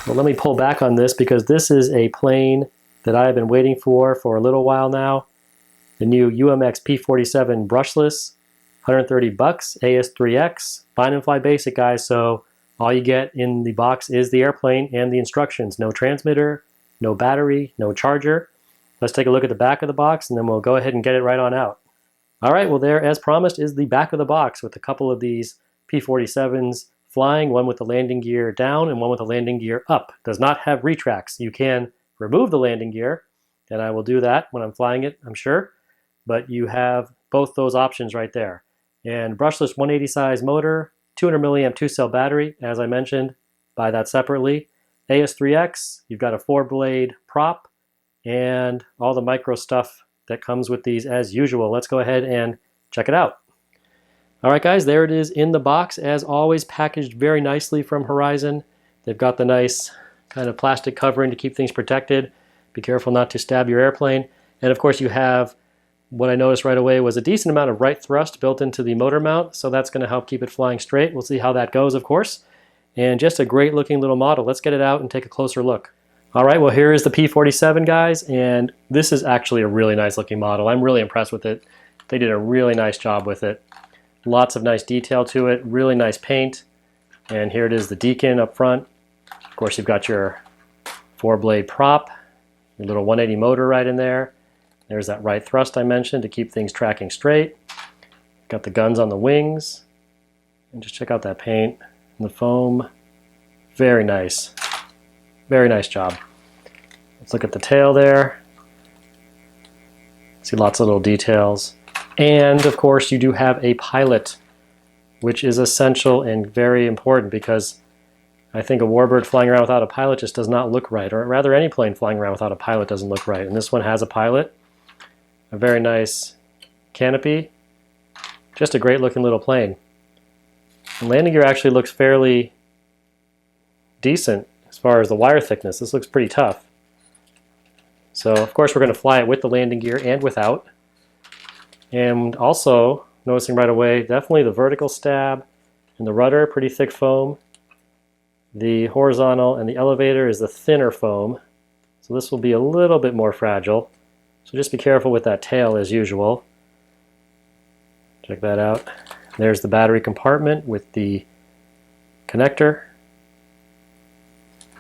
Well, let me pull back on this because this is a plane that I have been waiting for a little while now. The new UMX P-47 brushless, $130, AS3X, bind and fly basic, guys. So all you get in the box is the airplane and the instructions. No transmitter, no battery, no charger. Let's take a look at the back of the box and then we'll go ahead and get it right on out. All right, well there, as promised, is the back of the box with a couple of these P-47s flying, one with the landing gear down and one with the landing gear up. Does not have retracts. You can remove the landing gear, and I will do that when I'm flying it, I'm sure. But you have both those options right there. And brushless 180 size motor, 200 milliamp 2-cell battery, as I mentioned, buy that separately. AS3X, you've got a 4-blade prop, and all the micro stuff that comes with these as usual. Let's go ahead and check it out. All right, guys, there it is in the box, as always, packaged very nicely from Horizon. They've got the nice kind of plastic covering to keep things protected. Be careful not to stab your airplane. And of course, you have what I noticed right away was a decent amount of right thrust built into the motor mount, so that's going to help keep it flying straight. We'll see how that goes, of course. And just a great looking little model. Let's get it out and take a closer look. All right, well, here is the P-47, guys, and this is actually a really nice looking model. I'm really impressed with it. They did a really nice job with it. Lots of nice detail to it, really nice paint. And here it is, the Deacon up front. Of course, you've got your 4-blade prop, your little 180 motor right in there. There's that right thrust I mentioned to keep things tracking straight. Got the guns on the wings. And just check out that paint and the foam. Very nice. Very nice job. Let's look at the tail there. See lots of little details. And of course you do have a pilot, which is essential and very important because I think a warbird flying around without a pilot just does not look right, or rather any plane flying around without a pilot doesn't look right. And this one has a pilot, a very nice canopy, just a great looking little plane. The landing gear actually looks fairly decent as far as the wire thickness. This looks pretty tough. So of course we're going to fly it with the landing gear and without. And also, noticing right away, definitely the vertical stab and the rudder, pretty thick foam. The horizontal and the elevator is the thinner foam. So this will be a little bit more fragile. So just be careful with that tail as usual. Check that out. There's the battery compartment with the connector.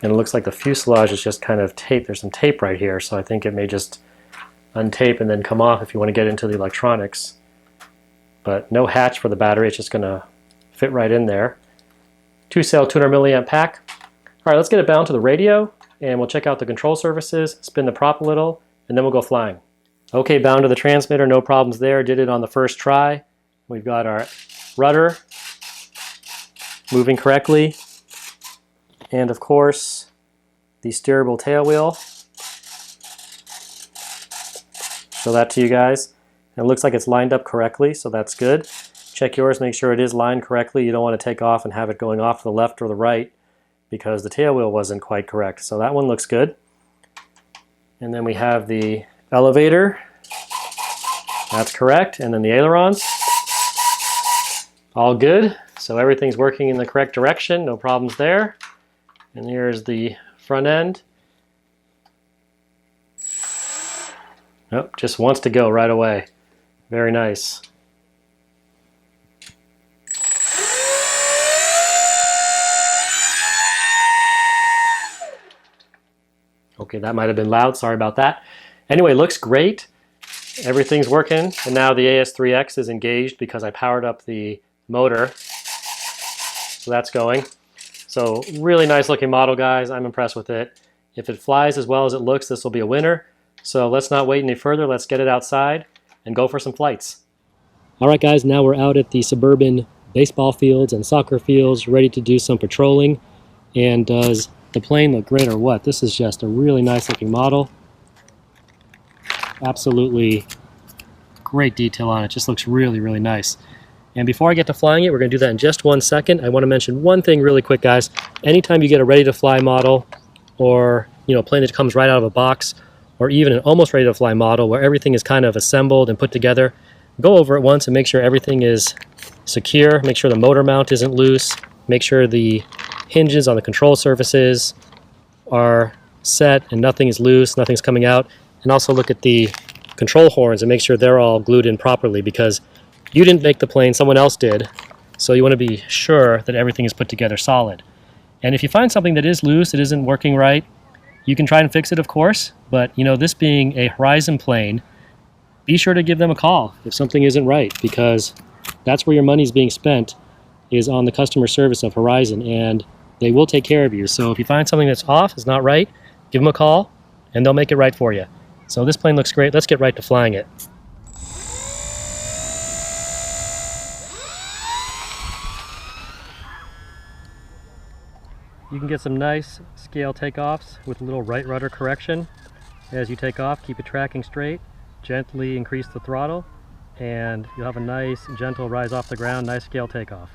And it looks like the fuselage is just kind of taped. There's some tape right here, so I think it may just untape and then come off if you want to get into the electronics. But no hatch for the battery, it's just going to fit right in there. 2-cell 200 milliamp pack. All right, let's get it bound to the radio and we'll check out the control surfaces, spin the prop a little, and then we'll go flying. Okay, bound to the transmitter, no problems there. Did it on the first try. We've got our rudder moving correctly. And of course, the steerable tail wheel. Show that to you guys. And it looks like it's lined up correctly, so that's good. Check yours, make sure it is lined correctly. You don't want to take off and have it going off to the left or the right because the tail wheel wasn't quite correct. So that one looks good. And then we have the elevator. That's correct. And then the ailerons. All good. So everything's working in the correct direction. No problems there. And here's the front end. Oh, just wants to go right away. Very nice. Okay, that might have been loud. Sorry about that. Anyway, looks great. Everything's working. And now the AS3X is engaged because I powered up the motor. So that's going. So really nice looking model, guys. I'm impressed with it. If it flies as well as it looks, this will be a winner. So let's not wait any further. Let's get it outside and go for some flights. All right, guys, now we're out at the suburban baseball fields and soccer fields, ready to do some patrolling. And does the plane look great or what? This is just a really nice looking model. Absolutely great detail on it. Just looks really, really nice. And before I get to flying it, we're going to do that in just 1 second. I want to mention one thing really quick, guys. Anytime you get a ready-to-fly model or a plane that comes right out of a box, or even an almost ready-to-fly model where everything is kind of assembled and put together, go over it once and make sure everything is secure. Make sure the motor mount isn't loose. Make sure the hinges on the control surfaces are set and nothing is loose, nothing's coming out. And also look at the control horns and make sure they're all glued in properly, because you didn't make the plane, someone else did. So you want to be sure that everything is put together solid. And if you find something that is loose, it isn't working right, you can try and fix it, of course. But you know, this being a Horizon plane, be sure to give them a call if something isn't right, because that's where your money's being spent, is on the customer service of Horizon, and they will take care of you. So if you find something that's off, is not right, give them a call and they'll make it right for you. So this plane looks great. Let's get right to flying it. You can get some nice scale takeoffs with a little right rudder correction. As you take off, keep it tracking straight, gently increase the throttle, and you'll have a nice gentle rise off the ground, nice scale takeoff.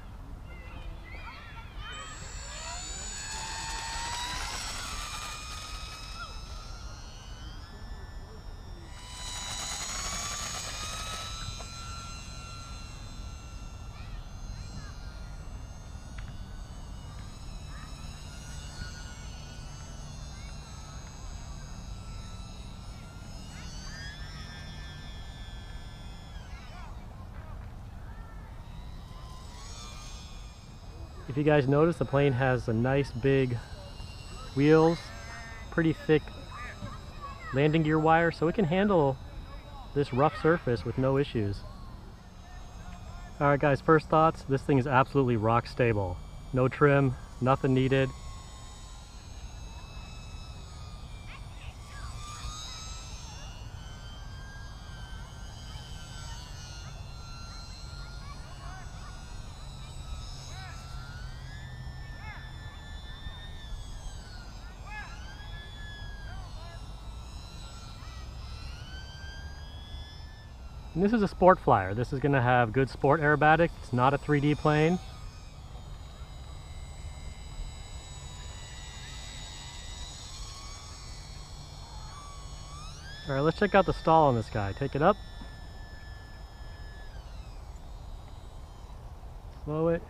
If you guys notice, the plane has a nice big wheels, pretty thick landing gear wire, so it can handle this rough surface with no issues. Alright guys, first thoughts, this thing is absolutely rock stable. No trim, nothing needed. And this is a sport flyer. This is going to have good sport aerobatic. It's not a 3D plane. Alright, let's check out the stall on this guy. Take it up. Slow it.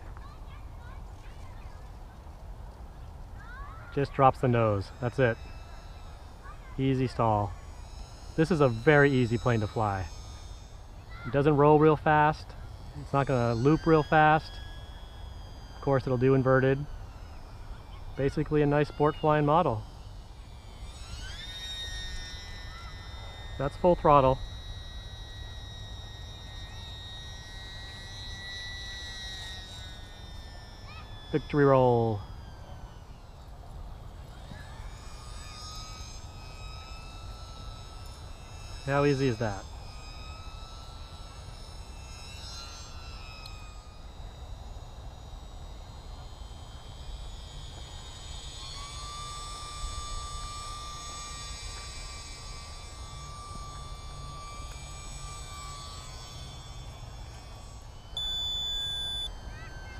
Just drops the nose. That's it. Easy stall. This is a very easy plane to fly. It doesn't roll real fast. It's not going to loop real fast. Of course, it'll do inverted. Basically a nice sport flying model. That's full throttle. Victory roll. How easy is that?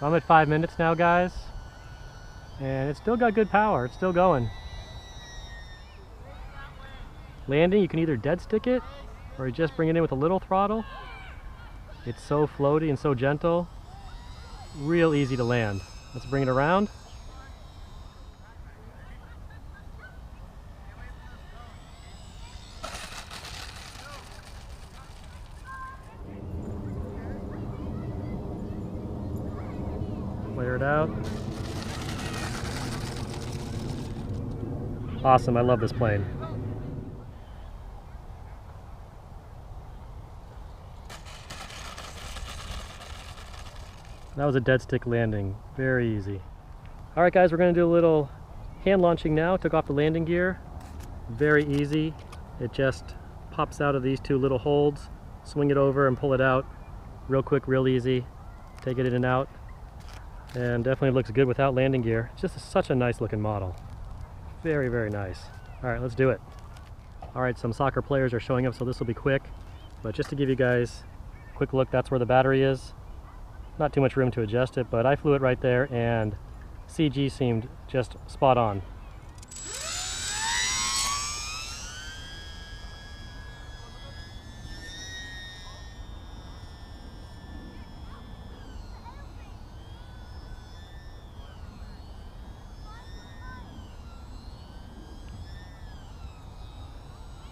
So I'm at 5 minutes now, guys, and it's still got good power. It's still going. Landing, you can either dead stick it or you just bring it in with a little throttle. It's so floaty and so gentle, real easy to land. Let's bring it around. Clear it out. Awesome, I love this plane. That was a dead stick landing, very easy. All right guys, we're gonna do a little hand launching now. Took off the landing gear, very easy. It just pops out of these two little holds, swing it over and pull it out. Real quick, real easy. Take it in and out. And definitely looks good without landing gear. It's just such a nice looking model. Very, very nice. All right, let's do it. All right, some soccer players are showing up, so this will be quick. But just to give you guys a quick look, that's where the battery is. Not too much room to adjust it, but I flew it right there and CG seemed just spot on.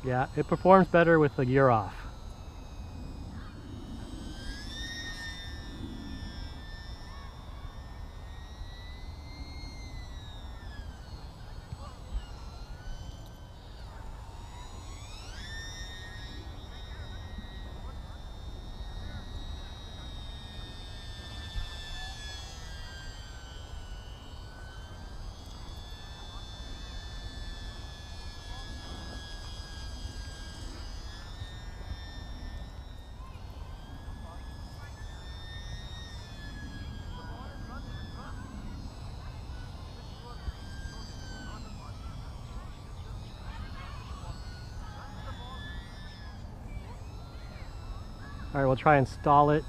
Yeah, it performs better with the gear off. All right, we'll try and stall it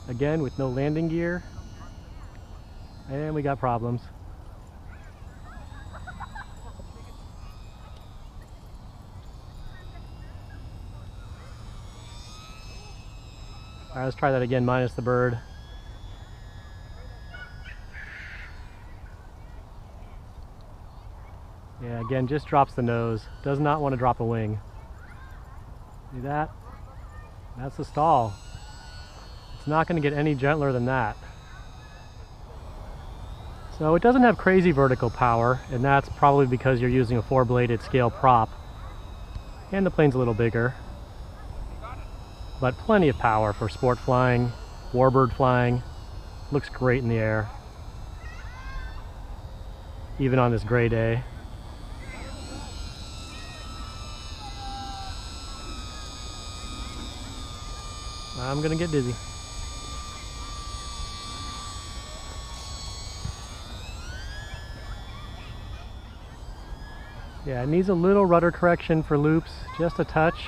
again with no landing gear. And we got problems. All right, let's try that again minus the bird. Yeah, again, just drops the nose. Does not want to drop a wing. See that? That's the stall. It's not going to get any gentler than that. So it doesn't have crazy vertical power, and that's probably because you're using a 4-bladed scale prop. And the plane's a little bigger. But plenty of power for sport flying, warbird flying. Looks great in the air. Even on this gray day. I'm gonna get dizzy. Yeah, it needs a little rudder correction for loops, just a touch.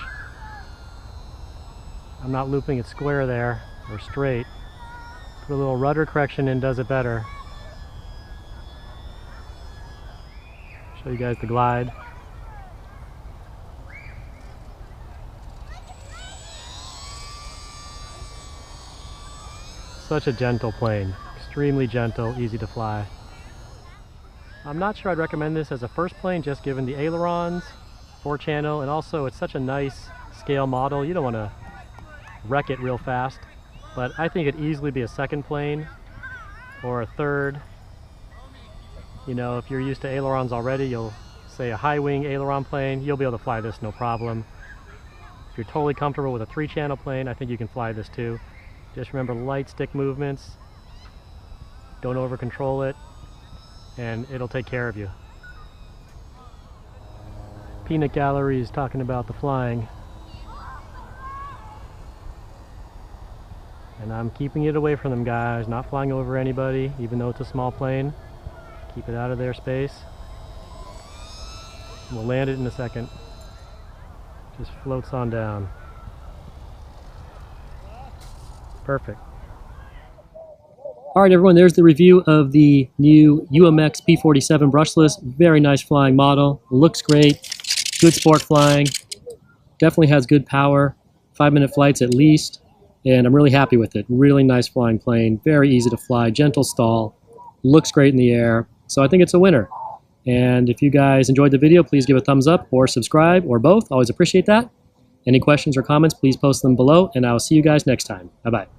I'm not looping it square there, or straight. Put a little rudder correction in does it better. Show you guys the glide. Such a gentle plane, extremely gentle, easy to fly. I'm not sure I'd recommend this as a first plane, just given the ailerons, 4-channel, and also it's such a nice scale model. You don't want to wreck it real fast, but I think it'd easily be a second plane or a third. You know, if you're used to ailerons already, you'll say a high wing aileron plane, you'll be able to fly this no problem. If you're totally comfortable with a 3-channel plane, I think you can fly this too. Just remember light stick movements, don't over control it, and it'll take care of you. Peanut Gallery is talking about the flying. And I'm keeping it away from them guys, not flying over anybody, even though it's a small plane. Keep it out of their space. We'll land it in a second. Just floats on down. Perfect. All right, everyone, there's the review of the new UMX P-47 brushless. Very nice flying model. Looks great. Good sport flying. Definitely has good power. 5-minute flights at least. And I'm really happy with it. Really nice flying plane. Very easy to fly. Gentle stall. Looks great in the air. So I think it's a winner. And if you guys enjoyed the video, please give a thumbs up or subscribe or both. Always appreciate that. Any questions or comments, please post them below. And I'll see you guys next time. Bye-bye.